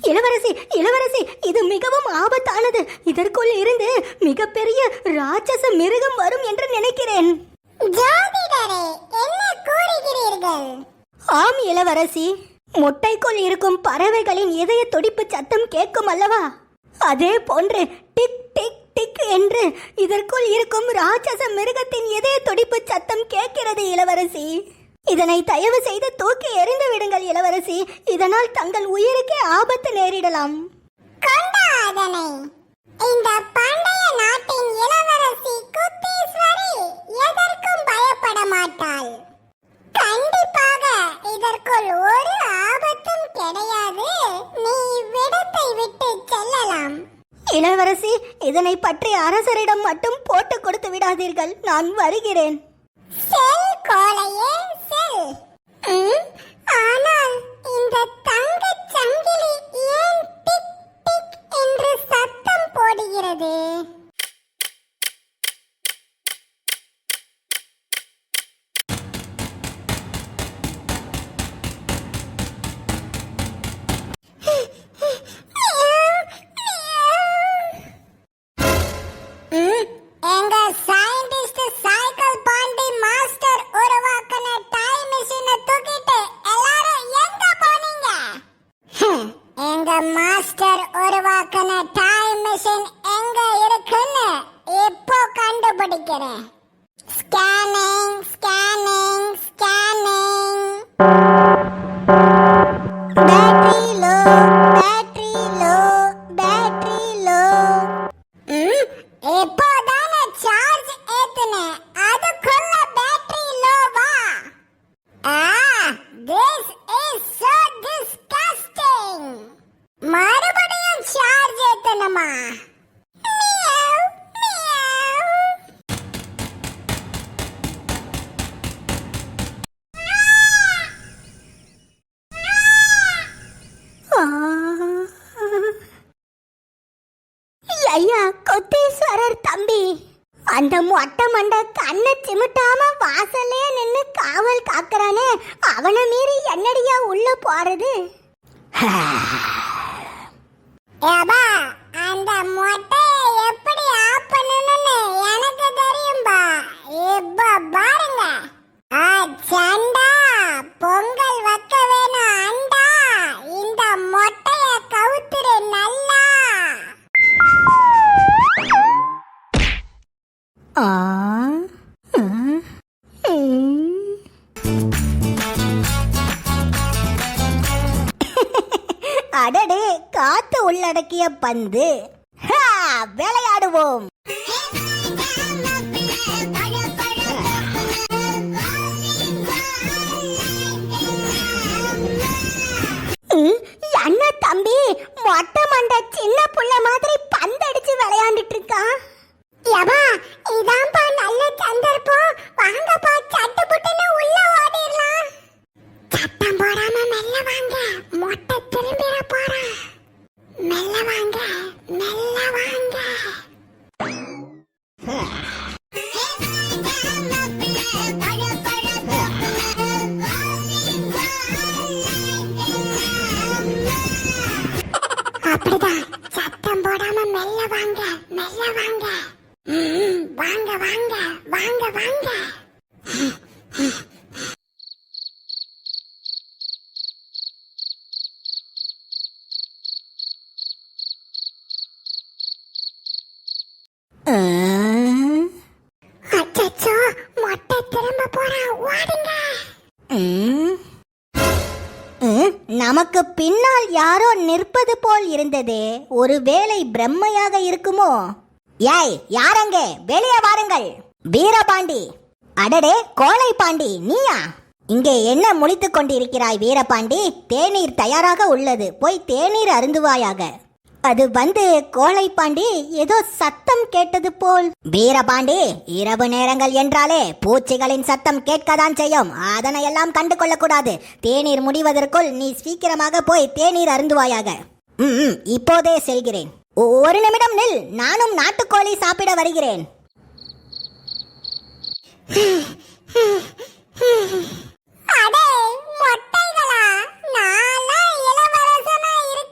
இளவரசி இளவரசி, இது மிகவும் ஆபத்தானது. இதற்குள் இருந்து மிகப்பெரிய ராட்சச மிருகம் வரும் என்று நினைக்கிறேன். ஜோதிடரே, என்ன கூறுகிறீர்கள்? ஆம் இளவரசி, முட்டைக்குள் இருக்கும் பறவைகளின் இதய துடிப்பு சத்தம் கேட்கும் அல்லவா? அதே போன்று டிக் டிக் டிக் என்று இதற்குள் இருக்கும் ராட்சச மிருகத்தின் இதய துடிப்பு சத்தம் கேட்கிறது இளவரசி. இதனை தயவு செய்து தூக்கி எறிந்து விடுங்கள் இளவரசி. இதனால் தங்கள் உயிருக்கே ஆபத்து நேரிடலாம். கொண்டாதனை. இந்த பண்டைய நாட்டின் இளவரசி குத்தீஸ்வரி எதற்கும் பயப்பட மாட்டாள். கண்டிப்பாக இதற்குள் ஒரு ஆபத்தும் கிடையாது. நீ விடத்தை விட்டு செல்லலாம். இளவரசி, இதனை பற்றி அரசரிடம் மட்டும் போட்டு கொடுத்து விடாதீர்கள். நான் வருகிறேன். செல் கோலையே செல். ஆனால் இந்த தங்கச் சங்கிலி ஏன் டிக் டிக் என்று சத்தம் போடுகிறது? எங்க சயின்டிஸ்ட் சைக்கிள் பாண்டி மாஸ்டர் உருவாக்கின டைம் மிஷினை தூக்கிட்டு எல்லாரும் எங்க போனீங்க? எங்க மாஸ்டர் உருவாக்கின டைம் மிஷின் எங்க இருக்குன்னு இப்போ கண்டுபிடிக்கிறேன். Scanning scanning scanning. Battery low, battery low, battery low. இப்போதானே சார்ஜ் ஏத்துனேன், அதுக்குள்ள பேட்டரி லோவா? this is so disgusting. மறுபடியும் சார்ஜ் ஏத்தணுமா? Meow, meow. ஐயா கொத்தீஸ்வரர் தம்பி, அந்த மொட்டை மண்டை கண்ணை சிமிட்டாம வாசல்லே நின்னு காவல் காக்கறானே, அவனை மீறி என்னடியா உள்ள போறது? ஏபா, அந்த மொட்டையை எப்படி ஆஃப் பண்ணணும்னு எனக்கு தெரியும்பா. இப்ப பாருங்க. சண்டா பொங்கல் வைக்க வேணும் அண்டா. இந்த மொட்டைய கவுத்துரு நல்லா. அடடே, காத்து உள்ளடக்கிய பந்து. விளையாடுவோம். என்ன தம்பி, மொட்டை மண்டை சின்ன புள்ள மாதிரி பந்தடிச்சு விளையாண்டுட்டு இருக்கான். யபா, இதான்பா நல்ல சந்தர்ப்பம். வாங்கப்பா, சட்டுப்புட்டுன்னு உள்ள ஓடிடலாம். சத்தம் போடாம மெல்ல வாங்க, மொட்டை திரும்பிட போறான். மெல்ல வாங்க, மெல்ல வாங்க. அப்படிதான், சத்தம் போடாம மெல்ல வாங்க, மெல்ல வாங்க. வாங்க வாங்க வாங்க வாங்க. அச்சச்சோ, மொட்டை திரும்ப போறான், ஓடுங்க. நமக்கு பின்னால் யாரோ நிற்பது போல் இருந்ததே, ஒருவேளை பிரம்மையாக இருக்குமோ? ஏய், யாரங்க? வெளியே வாருங்கள். வீரபாண்டி. அடடே, கோலை பாண்டி, நீயா? இங்கே என்ன முழித்துக் கொண்டிருக்கிறாய் வீரபாண்டி? தேநீர் தயாராக உள்ளது, போய் தேநீர் அருந்துவாயாக. அது கோலை பாண்டி, ஏதோ சத்தம் கேட்டது போல். வீரபாண்டி, இரவு நேரங்கள் என்றாலே பூச்சிகளின் சத்தம் கேட்கத்தான் செய்யும். அதனை எல்லாம் கண்டு கொள்ளக்கூடாது. தேநீர் முடிவதற்குள் நீ சீக்கிரமாக போய் தேநீர் அருந்துவாயாக. இப்போதே செல்கிறேன். ஒரு நிமிடம் நில், நானும் நாட்டுக்கோழி சாப்பிட வருகிறேன். அடே மொட்டைகளா, நானா இளவரசனா இருக்க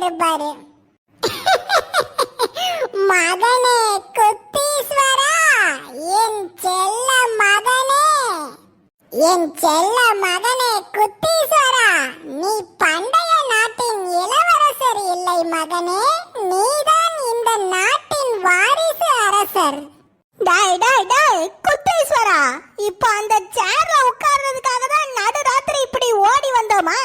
இருப்பாரு. மகனே குத்தீஸ்வரா, என் செல்ல மகனே, என் செல்ல மகனே குத்தீஸ்வரா, நீ பண்டைய நாட்டின் இளவரசர் இல்லை மகனே, நீதான் இந்த நாட்டின் வாரிசு அரசர். டாய் டாய் டாய் குத்தீஸ்வரா, இப்ப அந்த சேர்ல உட்கார்றதுக்காக தான் நடுராத்திரி இப்படி ஓடி வந்தோமா?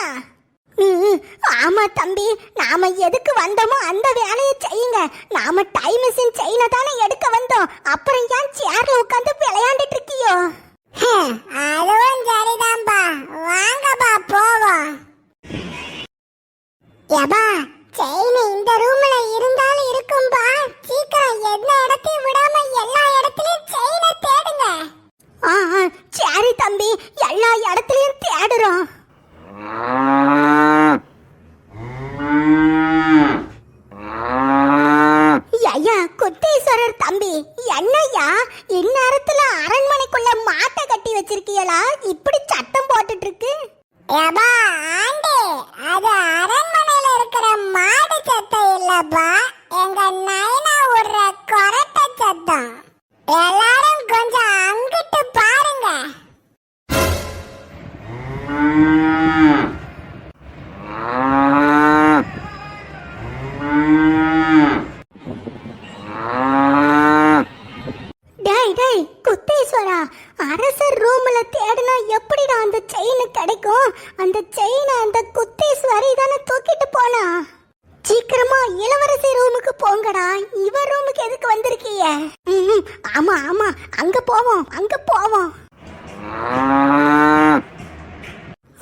ஆமா தம்பி, நாம எதுக்கு வந்தோமோ அந்த வேலையை செய்யுங்க. நாம டைம் மிஷின் செயினை தானே எடுக்க வந்தோம். அப்புறம் ஏன் சேர்ல உட்கார்ந்து விளையாண்டுட்டு இருக்கியோ? அதுவும் சரிதான்பா, வாங்கப்பா போவோம். யப்பா, செயின் இந்த ரூம்ல இருந்தாலும் இருக்கும்பா. சீக்கிரம் எந்த இடத்தையும் விடாம எல்லா இடத்துலயும் செயினை தேடுங்க. சரி தம்பி, எல்லா இடத்துலயும் தேடுறோம். ஐயா குத்தீஸ்வரர் தம்பி, என்னய்யா இந்நேரத்துல அரண்மனைக்குள்ள மாட்டை கட்டி வச்சிருக்கீங்களா? இப்படி சத்தம் போட்டுட்டு இருக்கு. யப்பா ஆண்டி, அது அரண்மனையில இருக்கிற மாடு சத்தம் இல்லப்பா, எங்க நைனா விடுற கொரட்டை சத்தம். எல்லாரும் கொஞ்சம் அங்கிட்டு பாருங்க. டேய் டேய் குத்தீஸ்வரா, அரசர் ரூம்ல தேடினா எப்படிடா அந்த செயின் கிடைக்கும்? அந்த செயினை அந்த குத்தீஸ்வரி தானே தூக்கிட்டு போனா. சீக்கிரமா இளவரசி ரூமுக்கு போங்கடா. இவர் ரூமுக்கு எதுக்கு வந்திருக்கீங்க? ஆமா ஆமா, அங்க போவோம் அங்க போவோம்.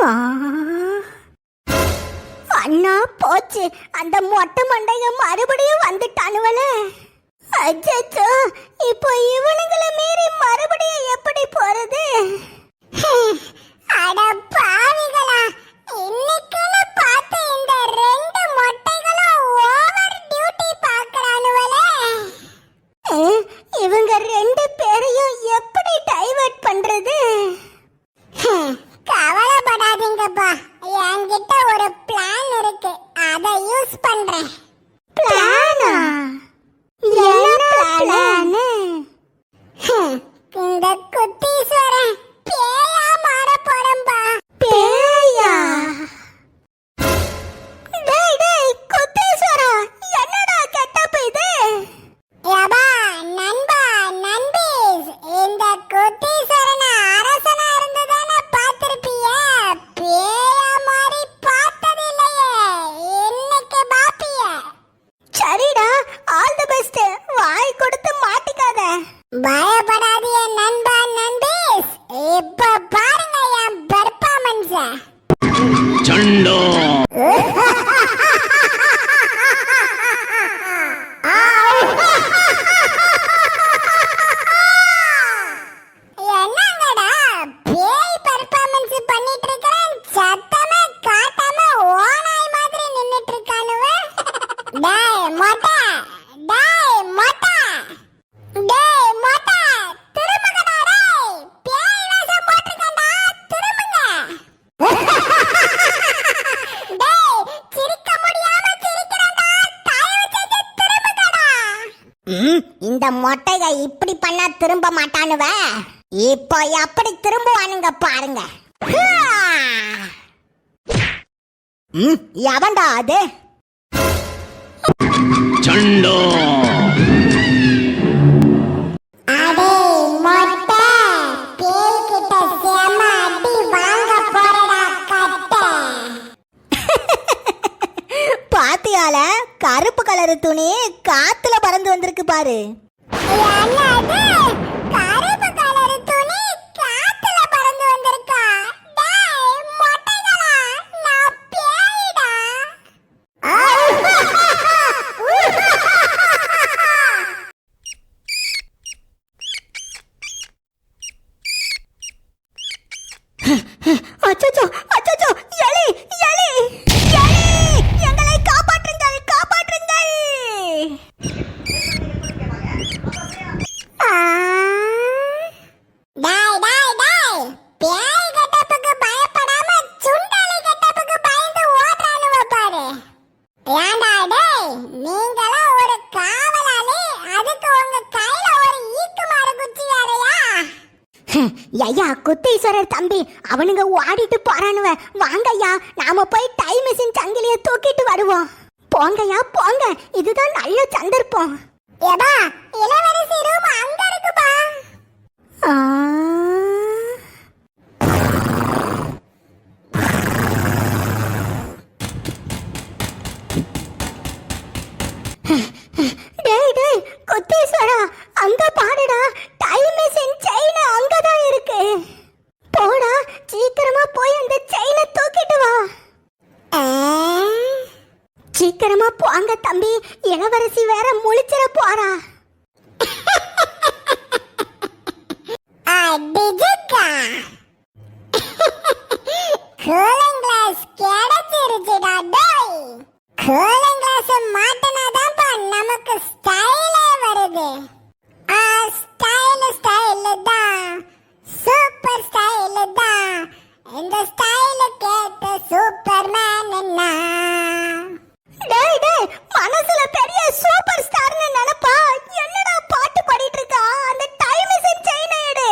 ஆ, அண்ணா போச்சு, அந்த மொட்டை மண்டைய மறுபடியும் வந்துட்டானுவலே. அச்சச்சோ, இப்போ இவனுங்களை மீறி மறுபடியும் எப்படி போறது? அட பாவிகளா, இன்னைக்குன்னு பார்த்து இந்த ரெண்டு மொட்டைகளும் ஓவர் டியூட்டி பார்க்கறானுவலே. இவங்க ரெண்டு பேரையும் எப்படி டைவர்ட் பண்றது? கவலைப்படாதீங்கப்பா, என்கிட்ட ஒரு பிளான் இருக்கு, அதை யூஸ் பண்றேன். பிளானா? என்ன பிளானு? இந்த குத்தீஸ்வரன் பேயா மாற போறம்பா. பேயா? டேய் டேய் குத்தீஸ்வரா, என்னடா கெட்டப் இது? யப்பா நண்பா, நண்பீஸ், இந்த குத்தீஸ்வரனை அரசனா இருந்ததானே பார்த்திருப்பீங்க, பேயா மாதிரி பார்த்ததில்லையே, இன்னைக்கு பாப்பிய. சரிடா, ஆல் தி பெஸ்ட். வாய் கொடுத்து மாட்டிக்காத. பயப்படாதீங்க நண்பா, நண்பீஸ், இப்ப பாருங்க என் பெர்ஃபார்மன்ஸ. சண்டோ என்னங்கடா பேய் பெர்ஃபார்மன்ஸ் பண்ணிட்டு இருக்கேன், சத்தமே காட்டாம ஓநாய் மாதிரி நின்னுட்டு இருக்கானுவ. டேய் மொட்டை, டேய் மொட்டை, டேய் மொட்டை, திரும்புங்கடா டேய், பேய் வேஷம் போட்டுக்கண்டா, திரும்புங்க. டேய் சிரிக்க முடியாம சிரிக்கிறேன்டா, தயவு செஞ்சு திரும்புங்கடா. இந்த மொட்டைக இப்படி பண்ணா திரும்ப மாட்டானுவ. இப்போ எப்படி திரும்புவானுங்க பாருங்க. எவன்டா அது? சண்டோ அடே மொட்டை, பேய் கிட்ட செம அடி வாங்க போறடா கட்டை. பாத்தியால கருப்பு கலரு துணி காத்துல பறந்து வந்திருக்கு பாரு. என்னது கருப்பு கலர் துணி காத்துல பறந்து வந்திருக்கா? டேய் மொட்டைகளா, நான் பேய்டா. அச்சச்சோ அச்சச்சோ, எலி எலி எலி, எங்களை காப்பாற்றுங்கள் காப்பாற்றுங்கள். ஆ ஐயா குத்தீஸ்வரர் தம்பி அவனுங்க ஓடிட்டு போறானுவ வாங்கய்யா நாம போய் டைம் மிஷின் சங்கிலிய தூக்கிட்டு வருவோம் போங்கய்யா போங்க இதுதான் நல்ல சந்தர்ப்பம் ஏபா இளவரசி ரூம் அங்க இருக்குப்பா. ஆ. டேய் டேய் குத்தீஸ்வரா அங்க பாருடா டைம் மிஷின் செயின் அங்கதான் இருக்கு போடா சீக்கிரமா போய் அந்த செயினை தூக்கிட்டு வா சீக்கிரமா போங்க தம்பி இளவரசி வேற முழிச்சிட போறா அடிஜக்கா கூலிங் கிளாஸ் கிடைச்சிருச்சுடா டேய். கூலிங் கிளாஸ் மாட்டினாதான்ப்பா நமக்கு ஸ்டைலே வருது. ஸ்டைல் தான் சூப்பர் ஸ்டைல் தான். இந்த ஸ்டைல் கேட்ட சூப்பர்மேன் என்ன. டேய் டேய் மனசுல பெரிய சூப்பர் ஸ்டார்னு நினைப்பா என்னடா பாட்டு பாடிட்டு இருக்கா அந்த டைம் மிஷின் செயினை எடு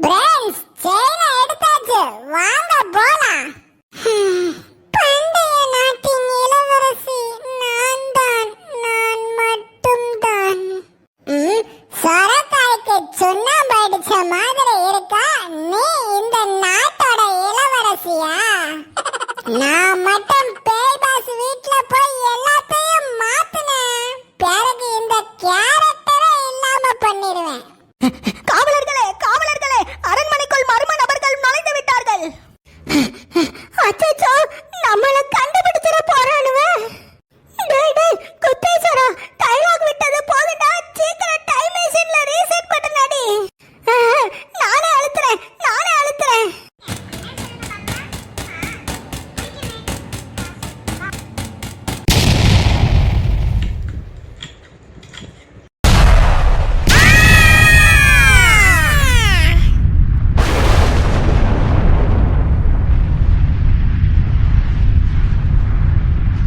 பிரெண்ட்ஸ் செயினை எடுத்தாச்சு வாங்க போலாம். பண்டைய நாட்டின் இளவரசி நான் மட்டும்தான். சொரக்காய்க்கு சுண்ணாம்பு அடிச்ச மாதிரி இருக்கா நீ இந்த நாட்டோட இளவரசியா? நான்